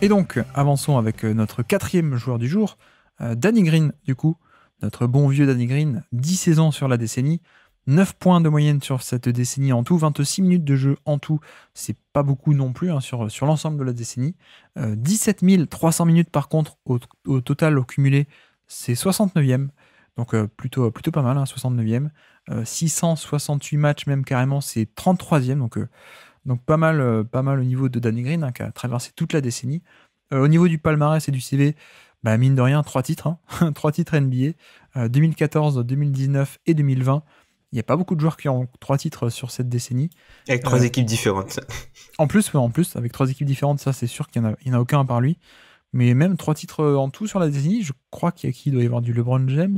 Et donc, avançons avec notre quatrième joueur du jour, Danny Green, du coup. Notre bon vieux Danny Green, 10 saisons sur la décennie, 9 points de moyenne sur cette décennie en tout, 26 minutes de jeu en tout, c'est pas beaucoup non plus hein, sur l'ensemble de la décennie. 17 300 minutes par contre au total, au cumulé, c'est 69e, donc plutôt pas mal, hein, 69e. 668 matchs même carrément, c'est 33e, donc pas mal au niveau de Danny Green, hein, qui a traversé toute la décennie. Au niveau du palmarès et du CV, bah mine de rien, 3 titres, hein. 3 titres NBA, 2014, 2019 et 2020. Il n'y a pas beaucoup de joueurs qui ont 3 titres sur cette décennie. Avec 3 équipes différentes. En plus, avec 3 équipes différentes, ça c'est sûr qu'il n'y en a aucun à part lui. Mais même 3 titres en tout sur la décennie, je crois qu'il y a qui doit y avoir du LeBron James.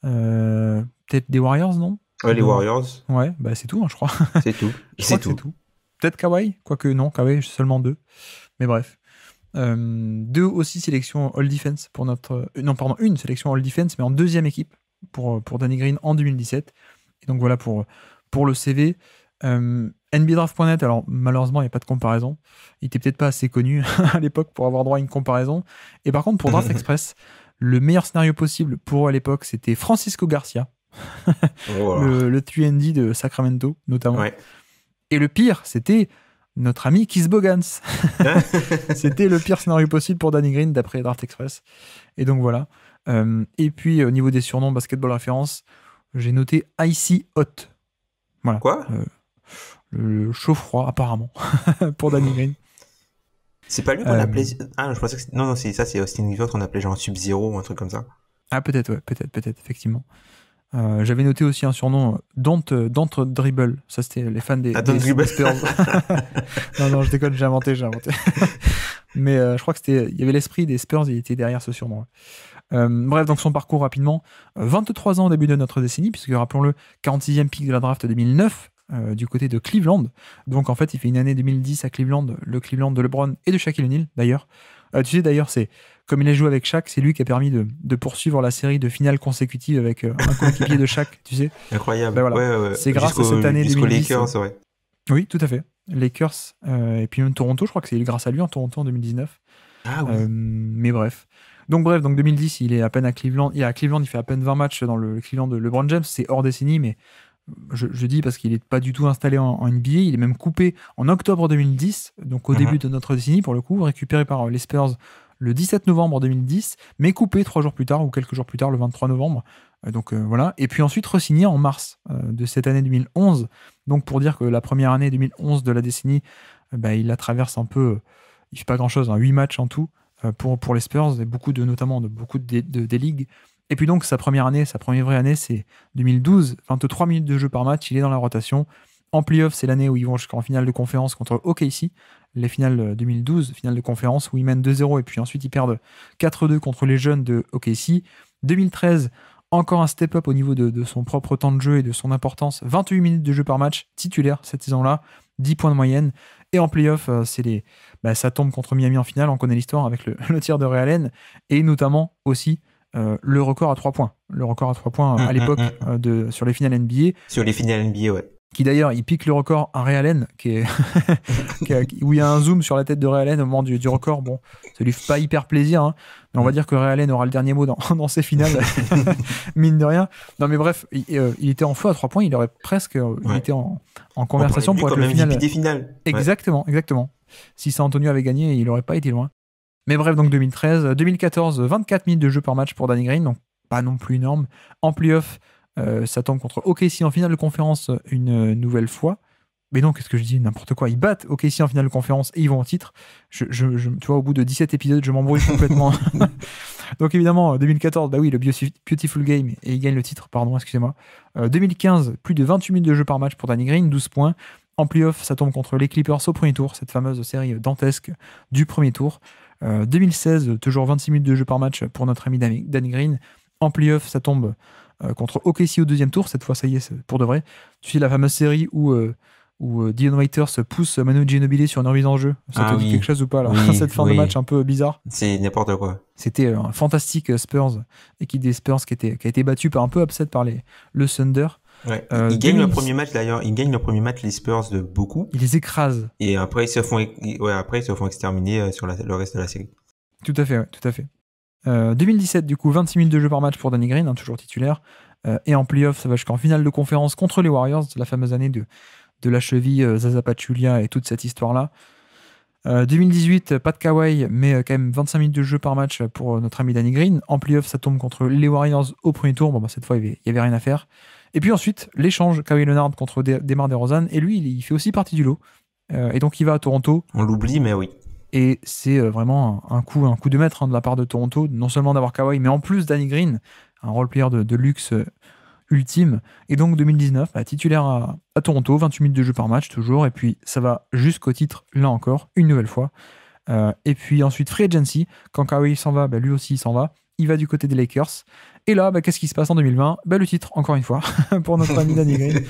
Peut-être des Warriors, non? Ouais, les Warriors. Ouais, bah c'est tout, hein, je crois. C'est tout. C'est tout. Peut-être Kawhi, quoique non, Kawhi, seulement 2. Mais bref. 2 aussi sélections All Defense pour notre... une sélection All Defense, mais en deuxième équipe pour Danny Green en 2017. Et donc voilà pour le CV. NBDraft.net, alors malheureusement, il n'y a pas de comparaison. Il n'était peut-être pas assez connu à l'époque pour avoir droit à une comparaison. Et par contre, pour Draft Express, le meilleur scénario possible pour eux à l'époque, c'était Francisco Garcia, le 3&D de Sacramento, notamment. Ouais. Et le pire, c'était notre ami Keith Bogans. C'était le pire scénario possible pour Danny Green d'après Draft Express. Et donc voilà. Et puis au niveau des surnoms Basketball Référence, j'ai noté Icy Hot. Voilà. Quoi le chaud-froid apparemment pour Danny Green. C'est pas lui qu'on appelait... Ah, je pensais que... Non, c'est ça, c'est Austin Rivers qu'on appelait genre Sub-Zero ou un truc comme ça. Ah, peut-être, ouais, peut-être, effectivement. J'avais noté aussi un surnom, Don't Dribble. Ça, c'était les fans des Spurs. non, je déconne, j'ai inventé. Mais je crois que il y avait l'esprit des Spurs, il était derrière ce surnom. Bref, donc son parcours rapidement. 23 ans au début de notre décennie, puisque rappelons-le, 46e pick de la draft 2009, du côté de Cleveland. Donc en fait, il fait une année 2010 à Cleveland, le Cleveland de LeBron et de Shaquille O'Neal, d'ailleurs. Tu sais, d'ailleurs, c'est comme il a joué avec Shaq, c'est lui qui a permis de poursuivre la série de finales consécutives avec un coéquipier de Shaq, tu sais. Incroyable. Ben voilà. Ouais. C'est grâce à cette année 2010. Lakers, ouais. Oui, tout à fait. Lakers, et puis même Toronto, je crois que c'est grâce à lui en Toronto en 2019. Ah oui. Mais bref. Donc 2010, il est à peine à Cleveland. Il fait à peine 20 matchs dans le Cleveland de LeBron James. C'est hors décennie, mais je dis parce qu'il n'est pas du tout installé en NBA. Il est même coupé en octobre 2010, donc au début de notre décennie, pour le coup, récupéré par les Spurs le 17 novembre 2010, mais coupé 3 jours plus tard, ou quelques jours plus tard, le 23 novembre. Donc voilà. Et puis ensuite re-signé en mars de cette année 2011. Donc pour dire que la première année 2011 de la décennie, il la traverse un peu... il fait pas grand-chose, 8 matchs en tout pour les Spurs, et notamment de beaucoup des ligues. Et puis donc sa première vraie année, c'est 2012, 23 minutes de jeu par match, il est dans la rotation. En playoff, c'est l'année où ils vont jusqu'en finale de conférence contre OKC, les finales 2012, finale de conférence où ils mènent 2-0 et puis ensuite ils perdent 4-2 contre les jeunes de OKC. 2013, encore un step-up au niveau de son propre temps de jeu et de son importance. 28 minutes de jeu par match, titulaire cette saison-là, 10 points de moyenne. Et en playoff, ça tombe contre Miami en finale, on connaît l'histoire avec le tir de Ray Allen, et notamment aussi le record à 3 points. Le record à 3 points à l'époque sur les finales NBA. Sur les finales NBA, ouais. Qui d'ailleurs, il pique le record à Ray Allen, où il y a un zoom sur la tête de Ray Allen au moment du record. Bon, ça lui fait pas hyper plaisir, hein, mais on va dire que Ray Allen aura le dernier mot dans ces finales, mine de rien. Non mais bref, il était en feu à 3 points, il aurait presque il était en conversation pour être le final. Des finales. Exactement. Si San Antonio avait gagné, il aurait pas été loin. Mais bref, donc 2013, 2014, 24 minutes de jeu par match pour Danny Green, donc pas non plus énorme. En playoff, ça tombe contre OKC en finale de conférence une nouvelle fois. Mais non, qu'est-ce que je dis? N'importe quoi. Ils battent OKC en finale de conférence et ils vont en titre. Tu vois, au bout de 17 épisodes, je m'embrouille complètement. Donc évidemment, 2014, le Beautiful Game, et ils gagnent le titre, pardon, excusez-moi. 2015, plus de 28 minutes de jeu par match pour Danny Green, 12 points. En playoff, ça tombe contre les Clippers au premier tour, cette fameuse série dantesque du premier tour. 2016, toujours 26 minutes de jeu par match pour notre ami Danny Green. En playoff, ça tombe contre OKC au deuxième tour. Cette fois, ça y est, c'est pour de vrai. Tu sais, la fameuse série où Dion Waiters pousse Manu Ginobili sur une remise en jeu. Ça te dit quelque chose ou pas là? Cette fin de match un peu bizarre. C'est n'importe quoi. C'était un fantastique Spurs, équipe des Spurs qui a été battue par un peu upset par le Thunder. Ouais. Ils gagnent le premier match d'ailleurs. Ils gagnent le premier match les Spurs de beaucoup. Ils les écrasent. Et après ils se font exterminer sur le reste de la série. Tout à fait, ouais, tout à fait. 2017, du coup, 26 minutes de jeu par match pour Danny Green, hein, toujours titulaire. Et en playoff, ça va jusqu'en finale de conférence contre les Warriors, la fameuse année de la cheville, Zaza Pachulia et toute cette histoire-là. 2018, pas de Kawhi, mais quand même 25 minutes de jeu par match pour notre ami Danny Green. En playoff, ça tombe contre les Warriors au premier tour. Bon, bah, cette fois, il y avait rien à faire. Et puis ensuite, l'échange Kawhi Leonard contre DeMar DeRozan. Et lui, il fait aussi partie du lot. Et donc, il va à Toronto. On l'oublie, mais oui. Et c'est vraiment un coup de maître, hein, de la part de Toronto, non seulement d'avoir Kawhi, mais en plus Danny Green, un role-player de luxe ultime. Et donc 2019, titulaire à Toronto, 28 minutes de jeu par match toujours, et puis ça va jusqu'au titre, là encore, une nouvelle fois. Et puis ensuite, Free Agency, quand Kawhi s'en va, lui aussi il s'en va, il va du côté des Lakers. Et là, qu'est-ce qui se passe en 2020 ? Le titre, encore une fois, pour notre ami Danny Green.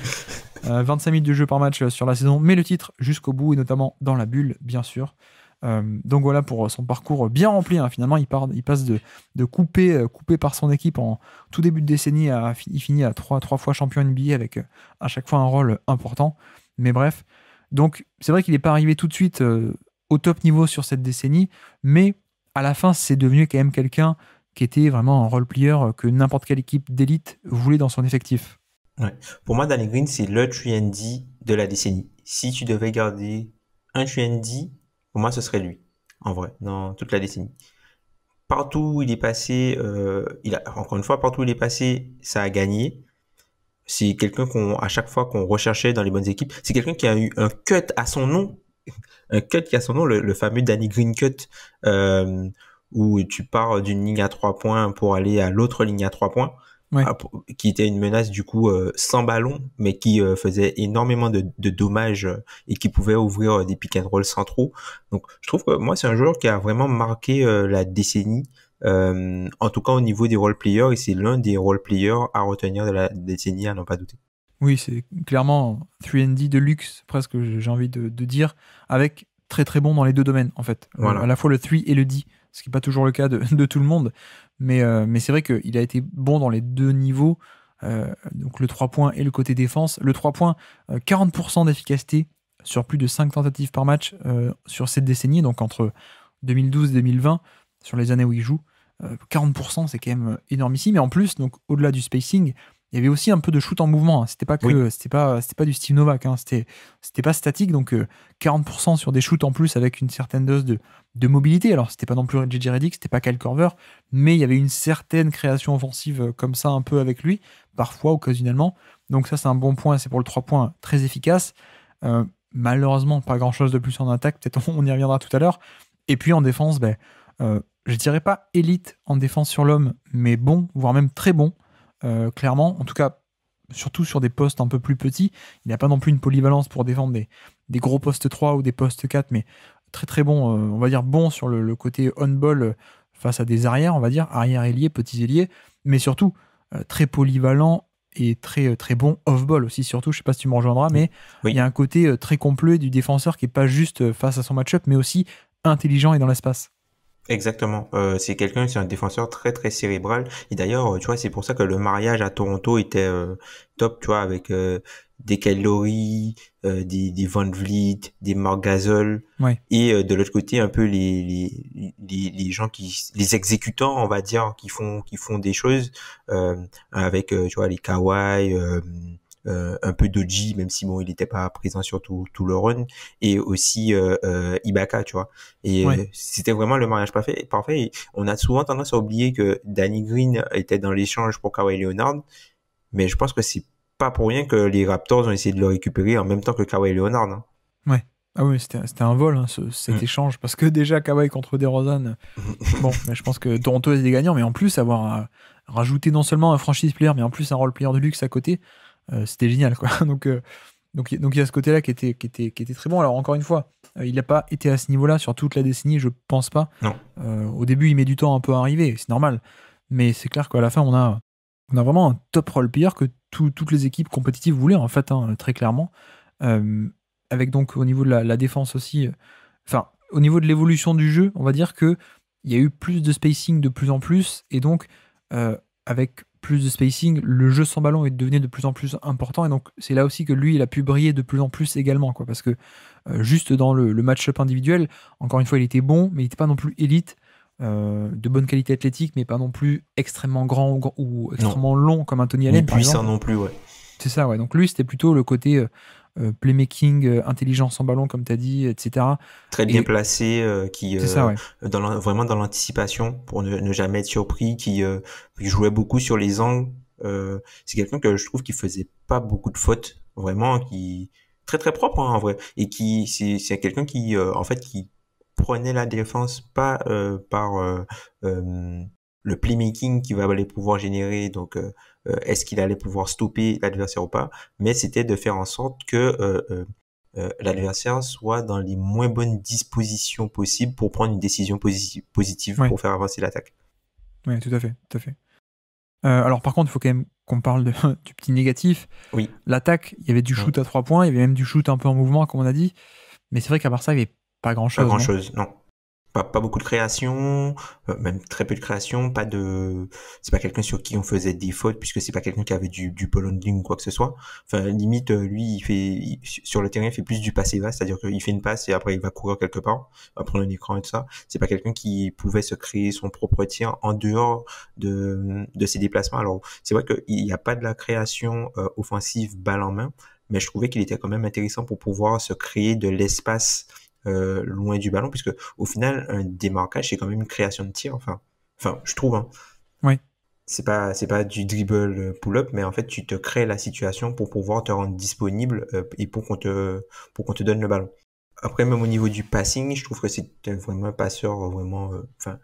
25 minutes de jeu par match sur la saison, mais le titre jusqu'au bout, et notamment dans la bulle, bien sûr. Donc voilà pour son parcours bien rempli, hein. Finalement il passe de coupé par son équipe en tout début de décennie il finit à trois fois champion NBA avec à chaque fois un rôle important, mais bref, donc c'est vrai qu'il n'est pas arrivé tout de suite au top niveau sur cette décennie, mais à la fin c'est devenu quand même quelqu'un qui était vraiment un role player que n'importe quelle équipe d'élite voulait dans son effectif. Ouais. Pour moi, Danny Green, c'est le 3&D de la décennie. Si tu devais garder un 3&D, pour moi, ce serait lui, en vrai, dans toute la décennie. Partout où il est passé, encore une fois, partout où il est passé, ça a gagné. C'est quelqu'un à chaque fois qu'on recherchait dans les bonnes équipes, c'est quelqu'un qui a eu un cut à son nom, le fameux Danny Green cut, où tu pars d'une ligne à 3 points pour aller à l'autre ligne à 3 points. Ouais. Qui était une menace du coup sans ballon, mais qui faisait énormément de dommages et qui pouvait ouvrir des pick and roll centraux. Donc je trouve que moi c'est un joueur qui a vraiment marqué la décennie, en tout cas au niveau des role players, et c'est l'un des role players à retenir de la décennie, à n'en pas douter. Oui, c'est clairement 3&D de luxe, presque, j'ai envie de dire, avec très très bon dans les deux domaines en fait. Voilà. À la fois le 3 et le D, ce qui n'est pas toujours le cas de tout le monde. Mais c'est vrai qu'il a été bon dans les deux niveaux, donc le 3 points et le côté défense. Le 3 points, 40% d'efficacité sur plus de 5 tentatives par match sur cette décennie, donc entre 2012 et 2020, sur les années où il joue. 40%, c'est quand même énormissime. Et en plus, donc, au-delà du spacing, il y avait aussi un peu de shoot en mouvement, hein. C'était pas du Steve Novak, hein. C'était pas statique, donc 40% sur des shoots en plus avec une certaine dose de mobilité. Alors c'était pas non plus JJ Redick, c'était pas Kyle Korver, mais il y avait une certaine création offensive comme ça un peu avec lui, parfois occasionnellement. Donc ça c'est un bon point, c'est pour le 3 points très efficace. Malheureusement pas grand chose de plus en attaque, peut-être on y reviendra tout à l'heure. Et puis en défense, je dirais pas élite en défense sur l'homme, mais bon, voire même très bon. Clairement, en tout cas, surtout sur des postes un peu plus petits. Il n'a pas non plus une polyvalence pour défendre des gros postes 3 ou des postes 4, mais très très bon, on va dire bon sur le côté on-ball face à des arrières, on va dire, arrière ailier, petits ailiers, mais surtout très polyvalent et très très bon off-ball aussi, surtout, je sais pas si tu me rejoindras, mais il y a un côté très complet du défenseur qui est pas juste face à son match-up, mais aussi intelligent et dans l'espace. Exactement. C'est un défenseur très très cérébral. Et d'ailleurs, tu vois, c'est pour ça que le mariage à Toronto était top, tu vois, avec des Kyle Lowry, des Van Vliet, des Marc Gasol, ouais. Et de l'autre côté un peu les gens les exécutants, on va dire, qui font des choses avec tu vois les Kawhi. Un peu d'Oji, même si bon il n'était pas présent sur tout le run, et aussi Ibaka, tu vois, et ouais. c'était vraiment le mariage parfait. Et on a souvent tendance à oublier que Danny Green était dans l'échange pour Kawhi Leonard, mais je pense que c'est pas pour rien que les Raptors ont essayé de le récupérer en même temps que Kawhi Leonard, hein. Ouais. Ah oui, c'était un vol, hein, cet échange, parce que déjà Kawhi contre DeRozan, bon, mais je pense que Toronto est des gagnants, mais en plus avoir rajouté non seulement un franchise player, mais en plus un role player de luxe à côté, c'était génial, quoi. Donc il y a ce côté-là qui était très bon. Alors encore une fois, il n'a pas été à ce niveau-là sur toute la décennie, je pense pas. Non. Au début, il met du temps un peu à arriver, c'est normal. Mais c'est clair qu'à la fin, on a vraiment un top role player que toutes les équipes compétitives voulaient, en fait, hein, très clairement. Avec donc au niveau de la défense aussi, au niveau de l'évolution du jeu, on va dire que il y a eu plus de spacing de plus en plus, et donc avec plus de spacing, le jeu sans ballon est devenu de plus en plus important, et donc c'est là aussi que lui, il a pu briller de plus en plus également, quoi, parce que juste dans le match-up individuel, encore une fois, il était bon, mais il n'était pas non plus élite, de bonne qualité athlétique, mais pas non plus extrêmement grand ou Non, extrêmement long comme un Tony ni Allen, par puissant exemple. non plus, ouais. C'est ça, ouais. Donc lui, c'était plutôt le côté playmaking, intelligence en ballon, comme tu as dit, etc. Très bien Et placé, qui c'est ça, ouais. vraiment dans l'anticipation pour ne jamais être surpris, qui jouait beaucoup sur les angles. C'est quelqu'un que je trouve qui faisait pas beaucoup de fautes, vraiment, qui très très propre hein, en vrai, et qui c'est quelqu'un qui en fait qui prenait la défense pas par le playmaking qu'il va aller pouvoir générer, donc est-ce qu'il allait pouvoir stopper l'adversaire ou pas, mais c'était de faire en sorte que l'adversaire soit dans les moins bonnes dispositions possibles pour prendre une décision positive Ouais, pour faire avancer l'attaque. ouais, tout à fait, tout à fait. Alors par contre, il faut quand même qu'on parle du petit négatif. Oui, L'attaque, il y avait du non, shoot à 3 points, il y avait même du shoot un peu en mouvement, comme on a dit. Mais c'est vrai qu'à part ça, il n'y avait pas pas grand-chose, non? grand-chose, non. Pas beaucoup de création, même très peu de création, c'est pas quelqu'un sur qui on faisait des fautes puisque c'est pas quelqu'un qui avait du ball handling ou quoi que ce soit. Enfin, limite, lui, sur le terrain, il fait plus du passé va, c'est-à-dire qu'il fait une passe et après il va courir quelque part, va prendre un écran et tout ça. C'est pas quelqu'un qui pouvait se créer son propre tir en dehors de ses déplacements. Alors, c'est vrai qu'il n'y a pas de la création offensive balle en main, mais je trouvais qu'il était quand même intéressant pour pouvoir se créer de l'espace loin du ballon, puisque au final, un démarquage, c'est quand même une création de tir. Enfin, je trouve. Hein. Oui, C'est pas du dribble pull-up, mais en fait, tu te crées la situation pour pouvoir te rendre disponible et pour qu'on te donne le ballon. Après, même au niveau du passing, je trouve que c'est vraiment un passeur vraiment, enfin,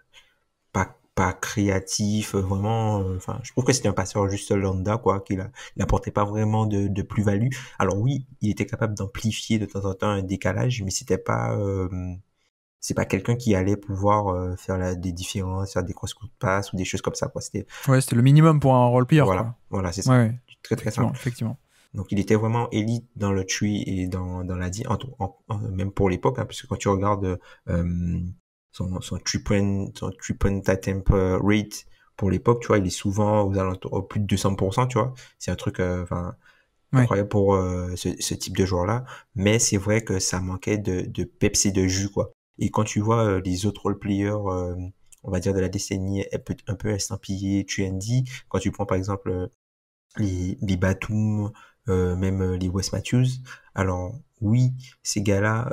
pas créatif, vraiment. Enfin, je trouve que c'était un passeur juste lambda, quoi, il apportait pas vraiment de plus-value. Alors oui, il était capable d'amplifier de temps en temps un décalage, mais c'est pas quelqu'un qui allait pouvoir faire des différences, faire des cross-coups de passe ou des choses comme ça, quoi. ouais, c'était le minimum pour un role player, quoi. Voilà, c'est Ouais, ça. ouais, Très très effectivement, simple. effectivement. Donc il était vraiment élite dans le tree et dans la D, même pour l'époque, hein, puisque quand tu regardes son three-point attempt rate pour l'époque, tu vois, il est souvent aux alentours plus de 200%, tu vois. C'est un truc, enfin, Ouais, incroyable pour ce type de joueur-là. Mais c'est vrai que ça manquait de peps et de jus, quoi. Et quand tu vois les autres role-players, on va dire de la décennie un peu estampillés, trendy, quand tu prends par exemple les Batum, même les Wes Matthews. Alors oui, ces gars-là,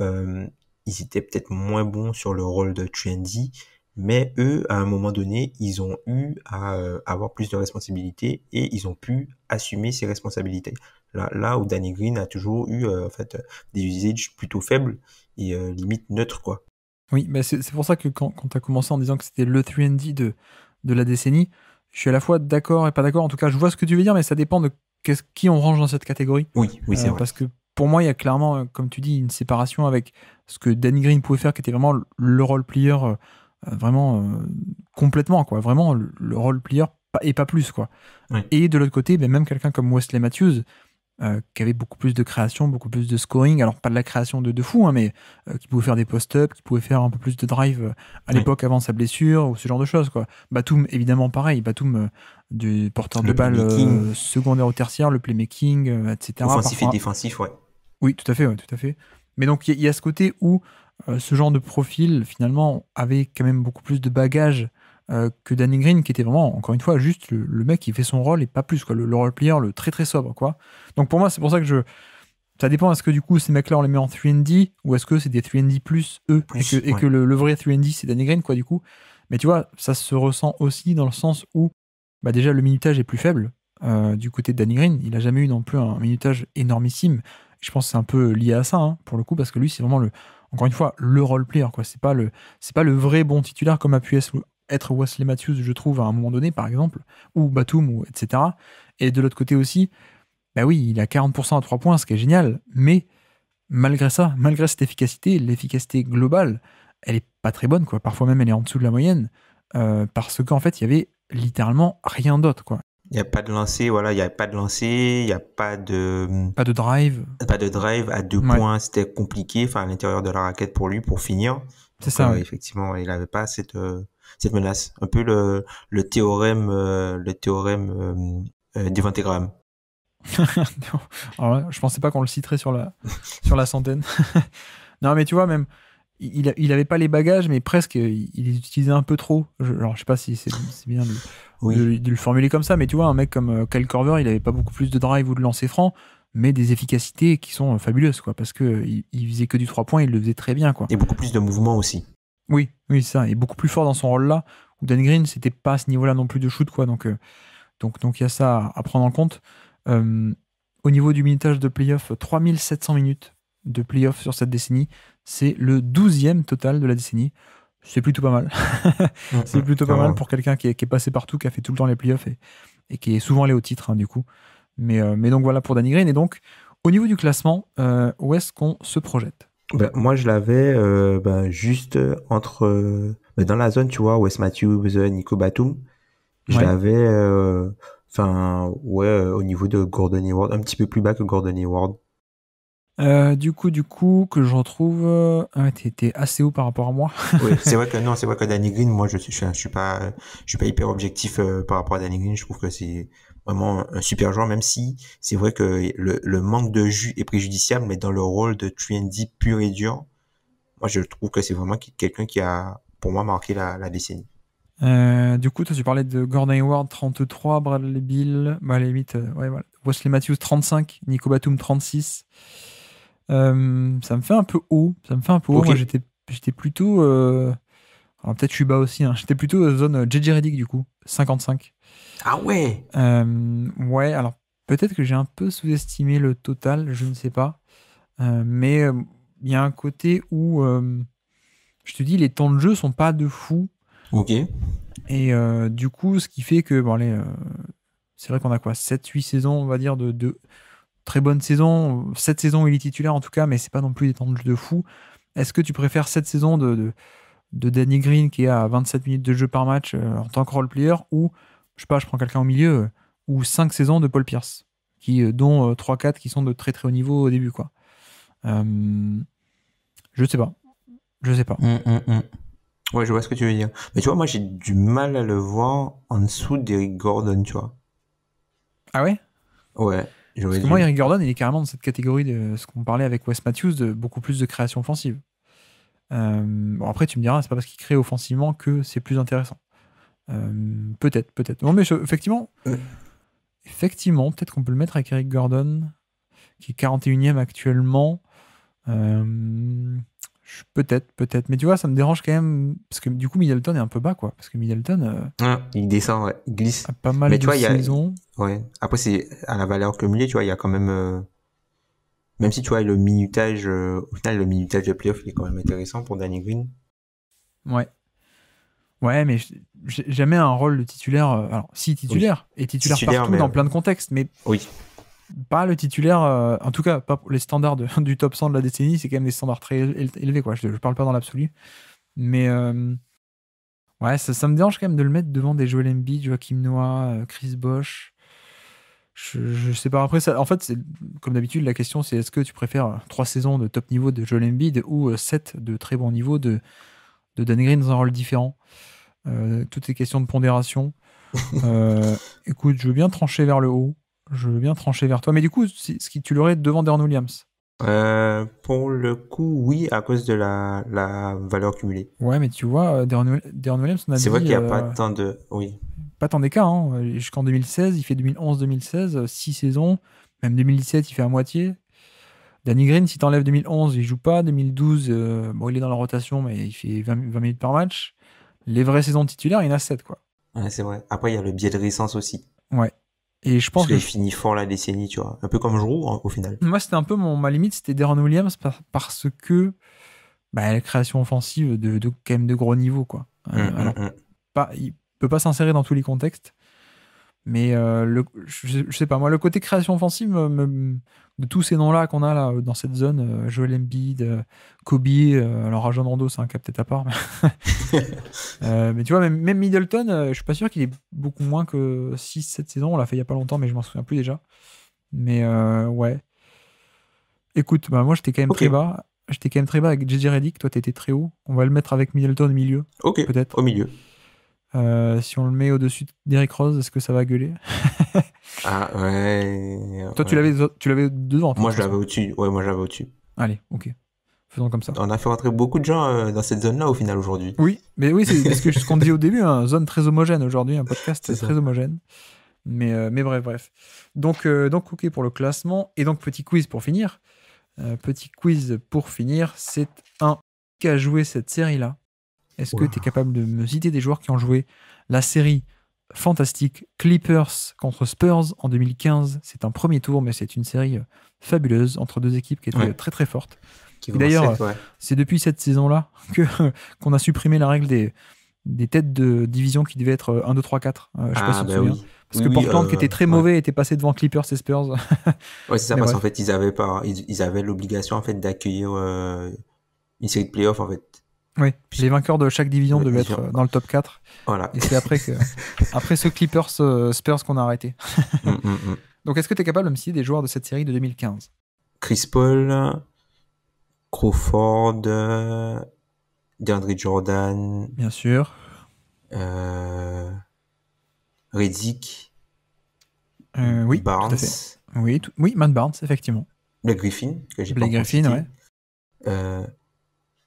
ils étaient peut-être moins bons sur le rôle de trendy, mais eux, à un moment donné, ils ont eu à avoir plus de responsabilités et ils ont pu assumer ces responsabilités. Là où Danny Green a toujours eu en fait des usages plutôt faibles et limite neutres, quoi. oui, mais c'est pour ça que quand tu as commencé en disant que c'était le 3D de la décennie, je suis à la fois d'accord et pas d'accord. En tout cas, je vois ce que tu veux dire, mais ça dépend de qui on range dans cette catégorie. Oui, oui, c'est vrai. Parce que pour moi, il y a clairement, comme tu dis, une séparation avec ce que Danny Green pouvait faire, qui était vraiment le role player, vraiment complètement, quoi. Vraiment le role player et pas plus, quoi. Oui, Et de l'autre côté, ben, même quelqu'un comme Wesley Matthews, qui avait beaucoup plus de création, beaucoup plus de scoring. Alors, pas de la création de fou, hein, mais qui pouvait faire des post-up, qui pouvait faire un peu plus de drive à oui. l'époque avant sa blessure, ou ce genre de choses, quoi. Batum, évidemment, pareil. Batum, du porteur de Le balle playmaking, secondaire ou tertiaire, le playmaking, etc. offensif et Parfois. défensif, ouais. Oui, tout à fait, ouais, tout à fait. Mais donc, il y a ce côté où ce genre de profil, finalement, avait quand même beaucoup plus de bagages que Danny Green, qui était vraiment, encore une fois, juste le mec qui fait son rôle et pas plus, quoi. Le role player, le très très sobre, quoi. Donc, pour moi, c'est pour ça que ça dépend, est-ce que du coup, ces mecs-là, on les met en 3D ou est-ce que c'est des 3D plus eux Plus, et ouais. que le vrai 3D, c'est Danny Green, quoi, du coup. Mais tu vois, ça se ressent aussi dans le sens où, bah, déjà, le minutage est plus faible du côté de Danny Green. Il a jamais eu non plus un minutage énormissime. Je pense que c'est un peu lié à ça, hein, pour le coup, parce que lui, c'est vraiment encore une fois, le role player, quoi. C'est pas le vrai bon titulaire comme a pu être Wesley Matthews, je trouve, à un moment donné, par exemple, ou Batum, ou etc. Et de l'autre côté aussi, bah oui, il a 40% à 3 points, ce qui est génial, mais malgré ça, malgré cette efficacité, l'efficacité globale, elle est pas très bonne, quoi. Parfois même, elle est en dessous de la moyenne, parce qu'en fait, il y avait littéralement rien d'autre, quoi. Il n'y a pas de lancer, voilà, il n'y a pas de lancer, il n'y a Pas de drive. pas de drive à deux Ouais, points, c'était compliqué, enfin, à l'intérieur de la raquette pour lui, pour finir. C'est Donc, ça, oui. effectivement, il n'avait pas cette menace. Un peu le théorème Devante Graham. Alors là, je pensais pas qu'on le citerait sur la centaine. Non, mais tu vois, même, il avait pas les bagages, mais presque, il les utilisait un peu trop. Alors, je sais pas si c'est bien Oui. de le formuler comme ça, mais tu vois, un mec comme Kyle Korver, il avait pas beaucoup plus de drive ou de lancer franc, mais des efficacités qui sont fabuleuses, quoi, parce que il faisait que du 3 points, il le faisait très bien, quoi. Et beaucoup plus de mouvements aussi. Oui, oui, ça, et beaucoup plus fort dans son rôle-là, où Dan Green, c'était pas à ce niveau-là non plus de shoot, quoi, donc il y a ça à prendre en compte. Euh, Au niveau du minutage de playoff, 3700 minutes de playoff sur cette décennie. C'est le 12e total de la décennie. C'est plutôt pas mal. C'est plutôt pas mal Clairement. pour quelqu'un qui est passé partout, qui a fait tout le temps les playoffs et qui est souvent allé au titre, hein, du coup. Mais donc voilà pour Danny Green. Et donc, au niveau du classement, où est-ce qu'on se projette? Ben, moi, je l'avais juste entre dans la zone, tu vois, Wes Matthews, Nico Batum. Je Ouais. l'avais, au niveau de Gordon Hayward, un petit peu plus bas que Gordon Hayward. Du coup, que je retrouve. T'es assez haut par rapport à moi. Oui, c'est vrai que non, c'est vrai que Danny Green, moi, je suis pas hyper objectif par rapport à Danny Green. Je trouve que c'est vraiment un super joueur, même si c'est vrai que le manque de jus est préjudiciable, mais dans le rôle de 3&D pur et dur, moi, je trouve que c'est vraiment quelqu'un qui a, pour moi, marqué la décennie. Du coup, toi, tu parlais de Gordon Hayward 33, Bradley Beal, bah, à la limite, ouais, voilà. Wesley Matthews 35, Nico Batum 36. Ça me fait un peu haut. Ça me fait un peu haut. Ok. Moi, j'étais plutôt. Alors, peut-être je suis bas aussi, hein. J'étais plutôt zone JJ Redick, du coup, 55. Ah ouais. Ouais, alors peut-être que j'ai un peu sous-estimé le total, je ne sais pas. Mais il y a un côté où, je te dis, les temps de jeu sont pas de fou. Ok. Et du coup, ce qui fait que, bon, allez, c'est vrai qu'on a quoi, 7-8 saisons, on va dire, de très bonnes saisons. 7 saisons où il est titulaire en tout cas, mais c'est pas non plus des temps de jeu de fou. Est-ce que tu préfères 7 saisons de Danny Green qui est à 27 minutes de jeu par match en tant que role-player ou, je sais pas, je prends quelqu'un au milieu, ou 5 saisons de Paul Pierce, dont 3-4 qui sont de très très haut niveau au début, quoi. Euh, je sais pas. Je sais pas. Hum. Ouais, je vois ce que tu veux dire. Mais tu vois, moi, j'ai du mal à le voir en dessous d'Eric Gordon, tu vois. Ah ouais? Ouais, Parce j'aurais que moi, dû. Eric Gordon, il est carrément dans cette catégorie de ce qu'on parlait avec Wes Matthews, de beaucoup plus de création offensive. Bon, après, tu me diras, c'est pas parce qu'il crée offensivement que c'est plus intéressant. Peut-être, peut-être. Non, mais Euh, effectivement, peut-être qu'on peut le mettre avec Eric Gordon, qui est 41e actuellement. Euh, Peut-être, peut-être. Mais tu vois, ça me dérange quand même, parce que du coup, Middleton est un peu bas, quoi. Parce que Middleton il descend, ouais, il glisse. a pas Mais mal tu de vois, saisons. ouais. Après, c'est à la valeur cumulée, tu vois, il y a quand même, même si tu vois, le minutage, au final, le minutage de playoff, il est quand même intéressant pour Danny Green. Ouais. Ouais, mais j'ai jamais un rôle de titulaire. Alors, si Oui. titulaire, et titulaire Titulaire, partout, mais, dans plein de contextes, mais oui. pas le titulaire, en tout cas, pas pour les standards du top 100 de la décennie, c'est quand même des standards très élevés, quoi. Je parle pas dans l'absolu. Mais ouais, ça me dérange quand même de le mettre devant des Joel Embiid, Joachim Noah, Chris Bosh. Je sais pas. Après, ça, en fait, comme d'habitude, la question c'est est-ce que tu préfères 3 saisons de top niveau de Joel Embiid ou 7 de très bon niveau de Danny Green dans un rôle différent. Toutes ces questions de pondération. Écoute, je veux bien trancher vers le haut. Je veux bien trancher vers toi. Mais du coup, tu l'aurais devant Deron Williams. Pour le coup, oui, à cause de la valeur cumulée. Ouais, mais tu vois, Deron Williams, on a C'est vrai dit qu'il n'y a pas tant de, oui. pas tant d'écart, hein. Jusqu'en 2016, il fait 2011-2016, 6 saisons. Même 2017, il fait à moitié. Danny Green, si t'enlèves 2011, il joue pas. 2012, bon, il est dans la rotation, mais il fait 20 minutes par match. Les vraies saisons titulaires, il y en a 7, quoi. Ouais, c'est vrai. Après, il y a le biais de récence aussi. Ouais. Et je pense que Puisqu'il finit fort la décennie, tu vois. Un peu comme Giroud, hein, au final. moi, c'était un peu ma limite, c'était Deron Williams parce que bah, la création offensive quand même de gros niveau, quoi. Alors, Hum. il peut pas s'insérer dans tous les contextes, mais je sais pas, moi, le côté création offensive de tous ces noms-là qu'on a là, dans cette zone, Joel Embiid, Kobe, alors Rajon Rondo, c'est un cas peut-être à part, mais tu vois, même Middleton, je suis pas sûr qu'il ait beaucoup moins que 6-7 saisons. On l'a fait il y a pas longtemps, mais je m'en souviens plus déjà. Mais ouais. Écoute, bah, moi j'étais quand même Ok. très bas. J'étais quand même très bas avec JJ Redick. Toi, t'étais très haut. On va le mettre avec Middleton au milieu, Ok, peut-être. au milieu. Si on le met au-dessus d'Eric Rose, est-ce que ça va gueuler? Ah, ouais. Toi, tu l'avais devant. Moi, je l'avais au-dessus. Ouais, moi, j'avais au-dessus. Allez, ok. Faisons comme ça. On a fait rentrer beaucoup de gens dans cette zone-là, au final, aujourd'hui. Oui, mais oui, c'est ce qu'on disait au début, une zone très homogène aujourd'hui, un podcast très homogène. Mais bref. Donc, ok pour le classement. Et donc, petit quiz pour finir. C'est qui a joué cette série-là. Est-ce que tu es capable de me citer des joueurs qui ont joué la série fantastique Clippers contre Spurs en 2015? C'est un premier tour, mais c'est une série fabuleuse entre deux équipes qui étaient très très fortes. Et d'ailleurs, c'est depuis cette saison-là qu'on a supprimé la règle des têtes de division qui devaient être 1, 2, 3, 4. Je sais pas si tu te souviens. Oui. Parce que Portland, qui était très mauvais, était passé devant Clippers et Spurs. Ouais, c'est ça, parce qu'en fait, ils avaient l'obligation en fait, d'accueillir une série de playoffs, en fait. Oui, les vainqueurs de chaque division devaient être dans le top 4. Voilà. Et c'est après ce Clippers Spurs qu'on a arrêté. Donc, est-ce que tu es capable de me citer des joueurs de cette série de 2015? Chris Paul, Crawford, DeAndre Jordan. Bien sûr. Redick. Oui, Barnes. tout à fait. Oui, Matt Barnes, effectivement. Blake Griffin, que j'ai pas Blake Griffin, cité. ouais.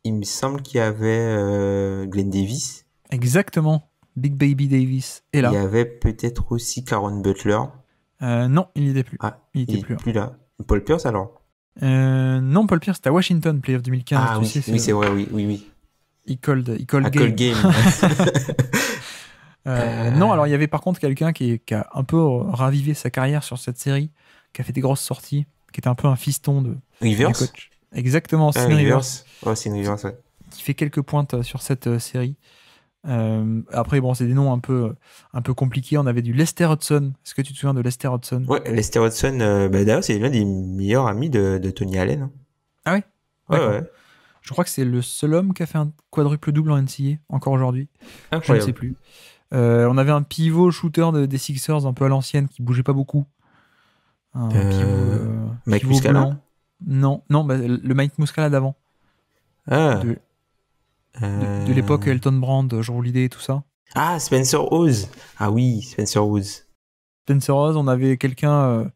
Il me semble qu'il y avait Glenn Davis. Exactement. Big Baby Davis est là. Il y avait peut-être aussi Caron Butler. Non, il n'y était plus. Ah, il était plus là. Paul Pierce alors? Non, Paul Pierce, c'était à Washington, Playoff 2015. Ah oui, c'est vrai, oui. Il called game. Non, alors il y avait par contre quelqu'un qui a un peu ravivé sa carrière sur cette série, qui a fait des grosses sorties, qui était un peu un fiston du coach. Exactement, Austin Rivers. Austin Rivers, ouais. Qui fait quelques pointes sur cette série. Après, bon, c'est des noms un peu compliqués. On avait du Lester Hudson. Est-ce que tu te souviens de Lester Hudson? Ouais, Lester Hudson, d'ailleurs, c'est l'un des meilleurs amis de Tony Allen. Hein. Ah oui? Ouais. Je crois que c'est le seul homme qui a fait un quadruple double en NCAA, encore aujourd'hui. Incroyable. Je ne sais plus. On avait un pivot shooter des Sixers un peu à l'ancienne qui bougeait pas beaucoup. Mike Muscala? Non, le Mike Muscala d'avant. Ah. De l'époque Elton Brand, Jean Holiday et tout ça. Ah, Spencer Hawes. Ah oui, Spencer Hawes. On avait quelqu'un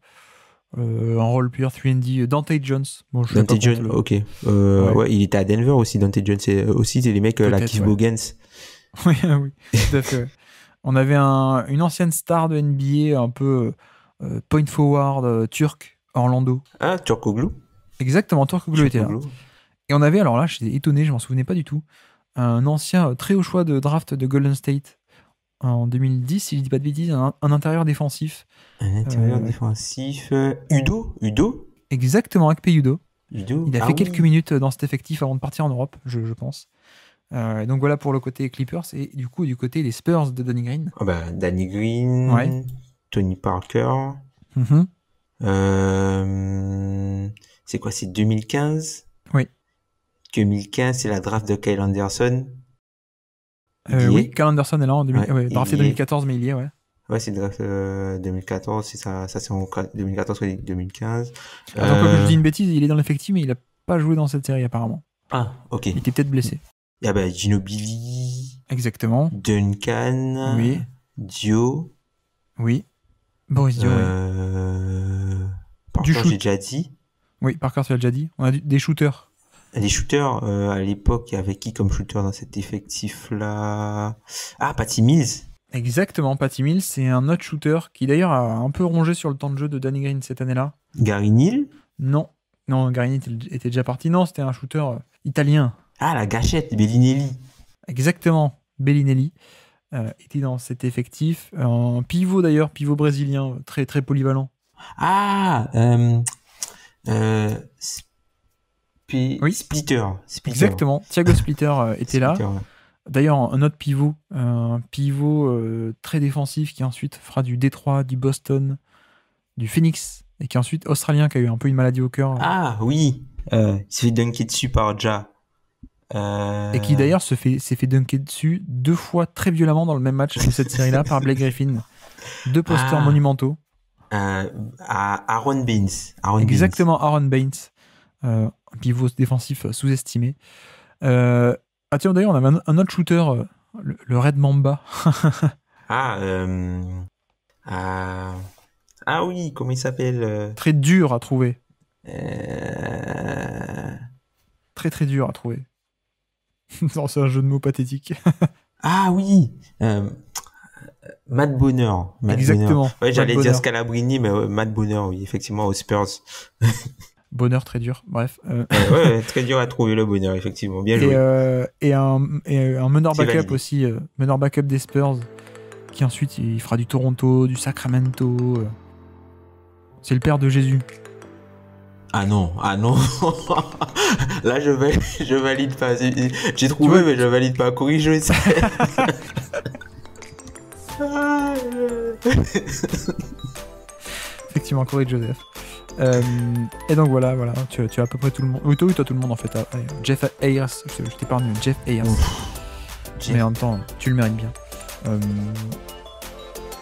en role player 3D, Dante Jones. Bon, Dante Jones, ok. Ouais, il était à Denver aussi, Dante Jones. C'est les mecs, la Keith Bogans. Oui, tout à fait. On avait une ancienne star de NBA, un peu point forward turc, à Orlando. Ah, Turkoglu. Exactement, Turkoglu était là. Et on avait, alors là, j'étais étonné, je m'en souvenais pas du tout, un ancien très haut choix de draft de Golden State en 2010, si je dis pas de bêtises, un intérieur défensif. Un intérieur défensif. Udo. Exactement, Akpe Udo. Il a fait quelques minutes dans cet effectif avant de partir en Europe, je pense. Donc voilà pour le côté Clippers. Et du coup, du côté des Spurs de Danny Green. Danny Green, ouais. Tony Parker. C'est quoi, c'est 2015? Oui. 2015, c'est la draft de Kyle Anderson. Oui, Kyle Anderson est là en drafté 2014, mais il y est, ouais. Ouais, c'est le draft 2014, c'est ça c'est en 2014 ou 2015. Attends, comme je dis une bêtise, il est dans l'effectif, mais il a pas joué dans cette série apparemment. Ah, ok. Il était peut-être blessé. Il y a Ginobili. Exactement. Duncan. Oui. Dio. Oui. Boris Dio, Parker, j'ai déjà dit. Oui, Parker, tu l'as déjà dit. On a des shooters. Des shooters, à l'époque, il y avait qui comme shooter dans cet effectif-là? Ah, Patty Mills. Exactement, Patty Mills, c'est un autre shooter qui d'ailleurs a un peu rongé sur le temps de jeu de Danny Green cette année-là. Gary Neal? Non, Gary Neal était déjà parti. Non, c'était un shooter italien. Ah, la gâchette, Bellinelli. Exactement, Bellinelli était dans cet effectif. Un pivot d'ailleurs, pivot brésilien, très, très polyvalent. Ah, oui. Splitter. Exactement, Thiago Splitter était là. Ouais. D'ailleurs, un autre pivot, très défensif qui ensuite fera du Détroit, du Boston, du Phoenix, et qui ensuite australien qui a eu un peu une maladie au cœur. Ah oui, il s'est fait dunker dessus par Ja. Et qui d'ailleurs s'est fait dunker dessus 2 fois très violemment dans le même match de cette série-là par Blake Griffin. 2 posters monumentaux. Aaron Baines. Exactement, Aaron Baines. un pivot défensif sous-estimé. Ah tiens, d'ailleurs, on avait un autre shooter, le Red Mamba. Ah oui, comment il s'appelle Très dur à trouver. Très très dur à trouver. Non, c'est un jeu de mots pathétique. Ah oui, Matt Bonheur. Exactement. Bonheur. Ouais, j'allais Matt dire Bonheur. Scalabrini, mais Matt Bonheur, oui, effectivement, aux Spurs. Bonheur très dur. Bref. Ouais, très dur à trouver le bonheur, effectivement. Bien joué. Et un meneur C'est backup validé. aussi, meneur backup des Spurs, qui ensuite il fera du Toronto, du Sacramento. C'est le père de Jésus. Ah non. Là, je valide pas. J'ai trouvé, mais je valide pas. Corrige ça. Effectivement, Corey Joseph. Et donc voilà, tu as à peu près tout le monde. Oui, toi, tout le monde en fait. Jeff Ayers, je t'épargne, Jeff Ayers. Mais en même temps, tu le mérites bien.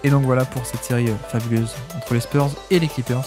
Et donc voilà pour cette série fabuleuse entre les Spurs et les Clippers.